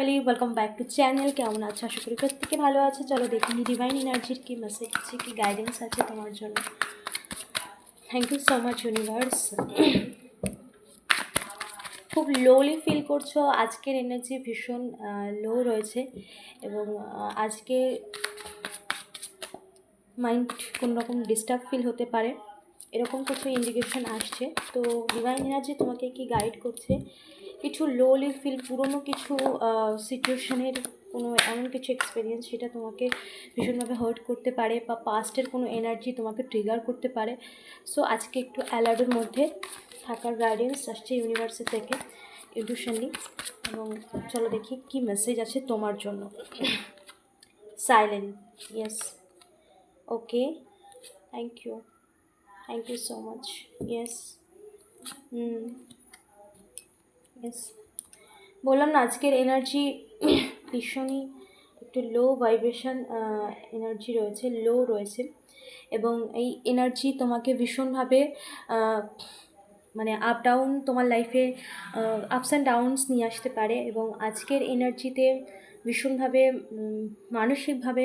Family, welcome back to channel. কেমন আছো? আশা করি প্রত্যেকে ভালো আছে। চলো দেখি ডিভাইন এনার্জির কি মেসেজ আছে, কি গাইডেন্স আছে তোমার জন্য। Thank you so much universe. খুব লোলি ফিল করছো, আজকের এনার্জি ভীষণ লো রয়েছে এবং আজকে মাইন্ড কোনোরকম ডিস্টার্ব ফিল হতে পারে, এরকম কিছু ইন্ডিকেশন আসছে। তো ডিভাইন এনার্জি তোমাকে কি গাইড করছে, কিছু লোলি ফিল, পুরনো কিছু সিচুয়েশনের কোনো এমন কিছু এক্সপিরিয়েন্স সেটা তোমাকে ভীষণভাবে হার্ট করতে পারে, বা পাস্টের কোনো এনার্জি তোমাকে ট্রিগার করতে পারে। সো আজকে একটু অ্যালার্টের মধ্যে থাকার গাইডেন্স আসছে ইউনিভার্সের থেকে ইনটিউশনলি। এবং চলো দেখি কি মেসেজ আছে তোমার জন্য। Silent, yes, okay, thank you so much, yes. Yes, বললাম না আজকের এনার্জি ভীষণই একটু লো ভাইব্রেশন এনার্জি রয়েছে, লো রয়েছে। এবং এই এনার্জি তোমাকে ভীষণভাবে মানে আপ ডাউন, তোমার লাইফে আপস অ্যান্ড ডাউনস নিয়ে আসতে পারে। এবং আজকের এনার্জিতে ভীষণভাবে মানসিকভাবে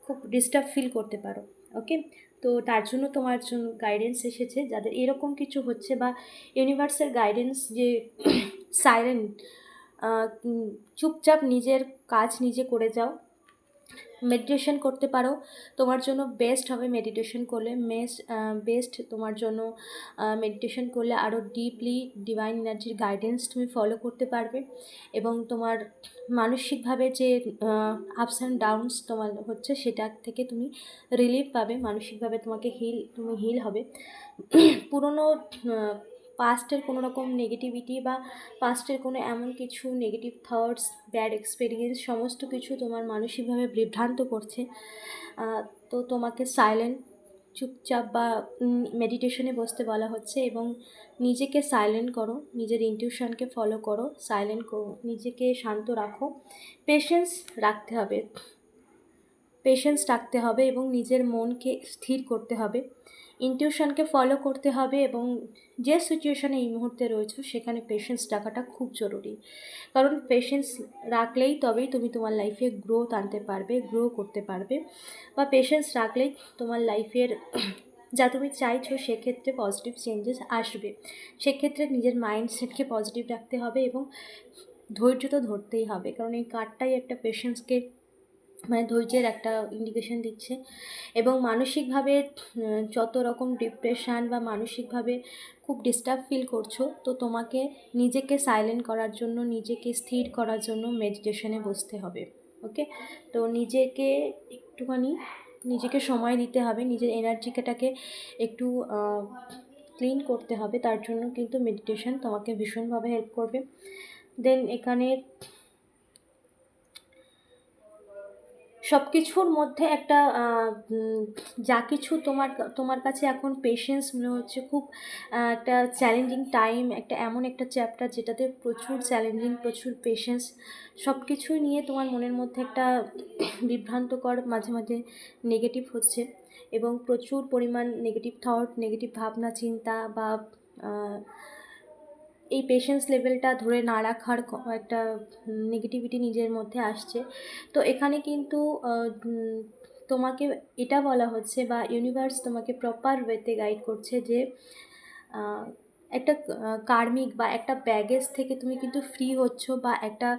খুব ডিস্টার্ব ফিল করতে পারো। ওকে, তো তার জন্য তোমার জন্য গাইডেন্স এসেছে, যাদের এরকম কিছু হচ্ছে, বা ইউনিভার্সের গাইডেন্স যে সাইলেন্ট, চুপচাপ নিজের কাজ নিজে করে যাও। মেডিটেশন করতে পারো, তোমার জন্য বেস্ট হবে মেডিটেশন করলে। বেস্ট তোমার জন্য মেডিটেশন করলে আরও ডিপলি ডিভাইন এনার্জির গাইডেন্স তুমি ফলো করতে পারবে। এবং তোমার মানসিকভাবে যে আপস অ্যান্ড ডাউনস তোমার হচ্ছে, সেটা থেকে তুমি রিলিফ পাবে, মানসিকভাবে তুমি হিল হবে। পুরনো পাস্টের কোনো রকম নেগেটিভিটি, বা পাস্টের কোনো এমন কিছু নেগেটিভ থটস, ব্যাড এক্সপিরিয়েন্স, সমস্ত কিছু তোমার মানসিকভাবে বিভ্রান্ত করছে। তো তোমাকে সাইলেন্ট, চুপচাপ বা মেডিটেশনে বসতে বলা হচ্ছে। এবং নিজেকে সাইলেন্ট করো, নিজের ইনটিউশনকে ফলো করো, সাইলেন্ট করো, নিজেকে শান্ত রাখো, পেশেন্স রাখতে হবে এবং নিজের মনকে স্থির করতে হবে, ইনটিউশনকে ফলো করতে হবে। এবং যে সিচুয়েশানে এই মুহূর্তে রয়েছো সেখানে পেশেন্স রাখাটা খুব জরুরি, কারণ পেশেন্স রাখলেই তবেই তুমি তোমার লাইফে গ্রোথ আনতে পারবে, গ্রো করতে পারবে। বা পেশেন্স রাখলেই তোমার লাইফের যা তুমি চাইছো সেক্ষেত্রে পজিটিভ চেঞ্জেস আসবে। সেক্ষেত্রে নিজের মাইন্ডসেটকে পজিটিভ রাখতে হবে এবং ধৈর্য তো ধরতেই হবে, কারণ এই কার্ডটাই একটা পেশেন্সকে, মানে ধৈর্যের একটা ইন্ডিকেশন দিচ্ছে। এবং মানসিকভাবে যত রকম ডিপ্রেশান বা মানসিকভাবে খুব ডিস্টার্ব ফিল করছো, তো তোমাকে নিজেকে সাইলেন্ট করার জন্য, নিজেকে স্থির করার জন্য মেডিটেশনে বসতে হবে। ওকে, তো নিজেকে সময় দিতে হবে, নিজের এনার্জিটাকে একটু ক্লিন করতে হবে। তার জন্য কিন্তু মেডিটেশন তোমাকে ভীষণভাবে হেল্প করবে। দেন এখানে সব কিছুর মধ্যে একটা যা কিছু তোমার কাছে এখন পেশেন্স মনে হচ্ছে, খুব একটা চ্যালেঞ্জিং টাইম, এমন একটা চ্যাপ্টার যেটাতে প্রচুর চ্যালেঞ্জিং, প্রচুর পেশেন্স, সব কিছুই নিয়ে তোমার মনের মধ্যে একটা বিভ্রান্তকর, মাঝে মাঝে নেগেটিভ হচ্ছে। এবং প্রচুর পরিমাণ নেগেটিভ থট, নেগেটিভ ভাবনা চিন্তা, বা এই পেশেন্স লেভেলটা ধরে না রাখার একটা নেগেটিভিটি নিজের মধ্যে আসছে। তো এখানে কিন্তু তোমাকে এটা বলা হচ্ছে, বা ইউনিভার্স তোমাকে প্রপার ওয়েতে গাইড করছে যে একটা কার্মিক বা একটা ব্যাগেজ থেকে তুমি কিন্তু ফ্রি হচ্ছ, বা একটা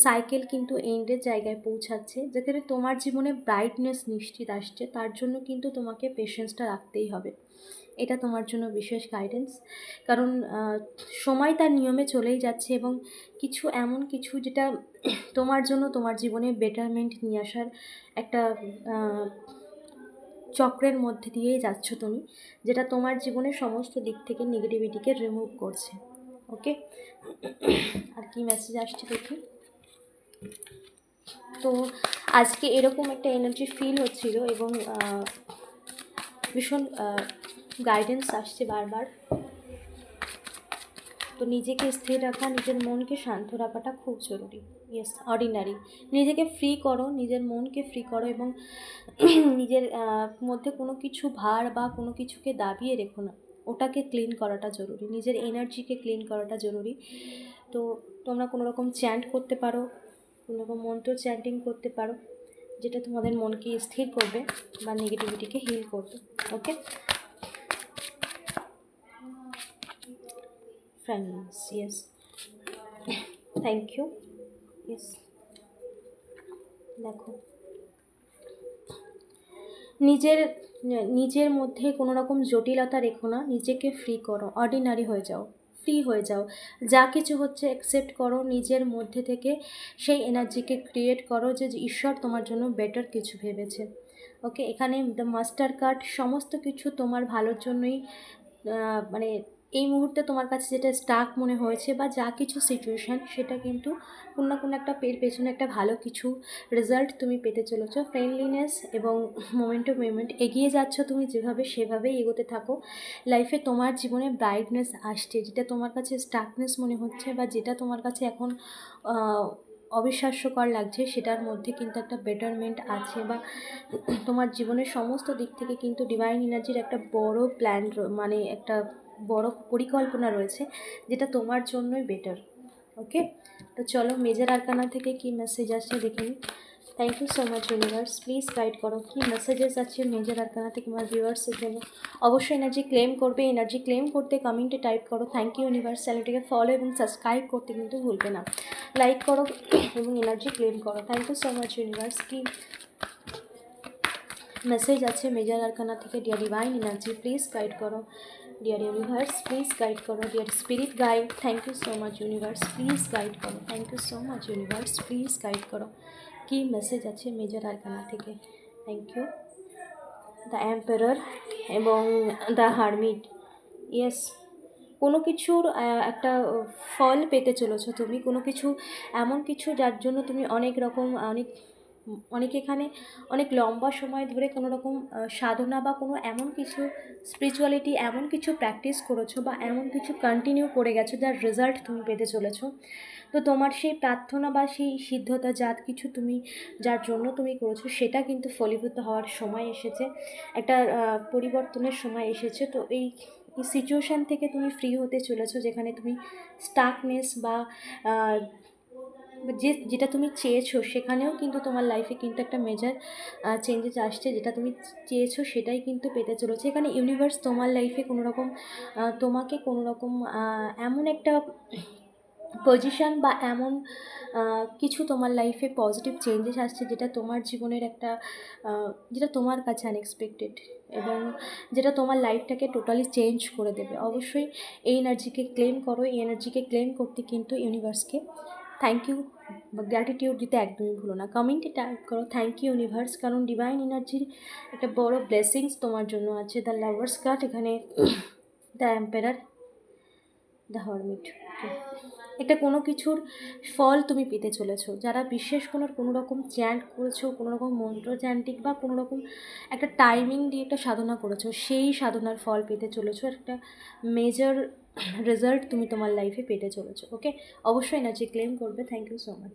সাইকেল কিন্তু এন্ডের জায়গায় পৌঁছাচ্ছে, যেখানে তোমার জীবনে ব্রাইটনেস নিশ্চিত আসছে। তার জন্য কিন্তু তোমাকে পেশেন্সটা রাখতেই হবে, এটা তোমার জন্য বিশেষ গাইডেন্স। কারণ সময় তার নিয়মে চলেই যাচ্ছে, এবং এমন কিছু যেটা তোমার জন্য তোমার জীবনে বেটারমেন্ট নিয়ে আসার একটা চক্রের মধ্যে দিয়েই যাচ্ছ তুমি, যেটা তোমার জীবনের সমস্ত দিক থেকে নেগেটিভিটিকে রিমুভ করছে। ওকে, আর কি মেসেজ আসছে দেখি। তো আজকে এরকম একটা এনার্জি ফিল হচ্ছিল, এবং ভীষণ গাইডেন্স আসছে বারবার। তো নিজেকে স্থির রাখা, নিজের মনকে শান্ত রাখাটা খুব জরুরি। ইয়েস, অর্ডিনারি, নিজেকে ফ্রি করো, নিজের মনকে ফ্রি করো, এবং নিজের মধ্যে কোনো কিছু ভার বা কোনো কিছুকে দাবিয়ে রেখো না, ওটাকে ক্লিন করাটা জরুরি, নিজের এনার্জিকে ক্লিন করাটা জরুরি। তো তোমরা কোনো রকম চ্যান্ট করতে পারো, কোনো রকম মন্ত্র চ্যান্টিং করতে পারো, যেটা তোমাদের মনকে স্থির করবে বা নেগেটিভিটিকে হিল করবে। Okay friends, yes, thank you. Yes, দেখো নিজের নিজের মধ্যে কোনো রকম জটিলতা রেখো না, নিজেকে ফ্রি করো, অর্ডিনারি হয়ে যাও, ফ্রি হয়ে যাও, যা কিছু হচ্ছে অ্যাকসেপ্ট করো, নিজের মধ্যে থেকে সেই এনার্জিকে ক্রিয়েট করো যে ঈশ্বর তোমার জন্য বেটার কিছু ভেবেছে। ওকে, এখানে দ্য মাস্টার কার্ড সমস্ত কিছু তোমার ভালোর জন্যই, মানে এই মুহূর্তে তোমার কাছে যেটা স্টাক মনে হয়েছে বা যা কিছু সিচুয়েশান, সেটা কিন্তু কোনো না কোনো একটা পেছনে একটা ভালো কিছু রেজাল্ট তুমি পেতে চলেছো। ফ্রেন্ডলিনেস এবং মোমেন্ট টু মোমেন্ট এগিয়ে যাচ্ছ তুমি, যেভাবে সেভাবেই এগোতে থাকো। লাইফে তোমার জীবনে ব্রাইটনেস আসছে, যেটা তোমার কাছে স্টাকনেস মনে হচ্ছে বা যেটা তোমার কাছে এখন অবিশ্বাস্যকর লাগছে, সেটার মধ্যে কিন্তু একটা বেটারমেন্ট আছে, বা তোমার জীবনের সমস্ত দিক থেকে কিন্তু ডিভাইন এনার্জির একটা বড় প্ল্যান, মানে একটা বড় পরিকল্পনা রয়েছে, যেটা তোমার জন্যই বেটার। ওকে, তো চলো মেজর আরকানা থেকে কি মেসেজ আসছে দেখে নিই। Thank you so much universe, please guide করো কি মেসেজেস আছে মেজর আরকানা থেকে আমার ভিউয়ার্সের জন্য। অবশ্যই এনার্জি ক্লেম করবে, এনার্জি ক্লেম করতে কমেন্টে টাইপ করো থ্যাংক ইউ ইউনিভার্স। চ্যানেলটিকে ফলো এবং সাবস্ক্রাইব করতে কিন্তু ভুলবে না, লাইক করো এবং এনার্জি ক্লেম করো। Thank you so much universe, কি মেসেজ আছে মেজর আরকানা থেকে। Dear divine energy please guide করো, ডিয়ার ইউনিভার্স প্লিজ গাইড করো, dear spirit guide thank you so much universe please guide করো, thank you so much universe please guide করো, কি message আছে major arcana থেকে। Thank you. The emperor এবং the hermit, yes, কোনো কিছুর একটা ফল পেতে চলেছো তুমি, কোনো কিছু এমন কিছু যার জন্য তুমি অনেক রকম অনেক এখানে অনেক লম্বা সময় ধরে কোনো রকম সাধনা বা কোনো এমন কিছু স্পিরিচুয়ালিটি এমন কিছু প্র্যাকটিস করেছো বা এমন কিছু কন্টিনিউ করে গেছো যার রেজাল্ট তুমি পেতে চলেছো। তো তোমার সেই প্রার্থনা বা সেই সিদ্ধতা যা কিছু তুমি যার জন্য তুমি করেছো, সেটা কিন্তু ফলীভূত হওয়ার সময় এসেছে, একটা পরিবর্তনের সময় এসেছে। তো এই সিচুয়েশান থেকে তুমি ফ্রি হতে চলেছো, যেখানে তুমি স্টাকনেস বা যেটা তুমি চেয়েছো, সেখানেও কিন্তু তোমার লাইফে কিন্তু একটা মেজর চেঞ্জেস আসছে, যেটা তুমি চেয়েছো সেটাই কিন্তু পেতে চলেছে। এখানে ইউনিভার্স তোমার লাইফে কোনো রকম তোমাকে কোনো রকম এমন একটা পজিশান বা এমন কিছু তোমার লাইফে পজিটিভ চেঞ্জেস আসছে, যেটা তোমার জীবনের একটা যেটা তোমার কাছে আনএক্সপেক্টেড এবং যেটা তোমার লাইফটাকে টোটালি চেঞ্জ করে দেবে। অবশ্যই এই এনার্জিকে ক্লেম করো, এই এনার্জিকে ক্লেম করতে কিন্তু ইউনিভার্সকে থ্যাংক ইউ বা গ্র্যাটিটিউড দিতে একদমই ভুলো না। কমেন্টে টাইপ করো থ্যাংক ইউ ইউনিভার্স, কারণ ডিভাইন এনার্জির একটা বড় ব্লেসিংস তোমার জন্য আছে। দ্য লাভার্স কার্ড এখানে, দ্য এম্পারার, দ্য হারমিট। এটা কোনো কিছুর ফল তুমি পেতে চলেছো, যারা বিশেষ কোনো রকম চ্যান্ট করেছো, কোনো রকম মন্ত্র চ্যান্টিং বা কোনো রকম একটা টাইমিং দিয়ে একটা সাধনা করেছো, সেই সাধনার ফল পেতে চলেছো, একটা মেজর রেজাল্ট তুমি তোমার লাইফে পেতে চলেছো। ওকে, অবশ্যই এনার্জি ক্লেম করবে। Thank you so much.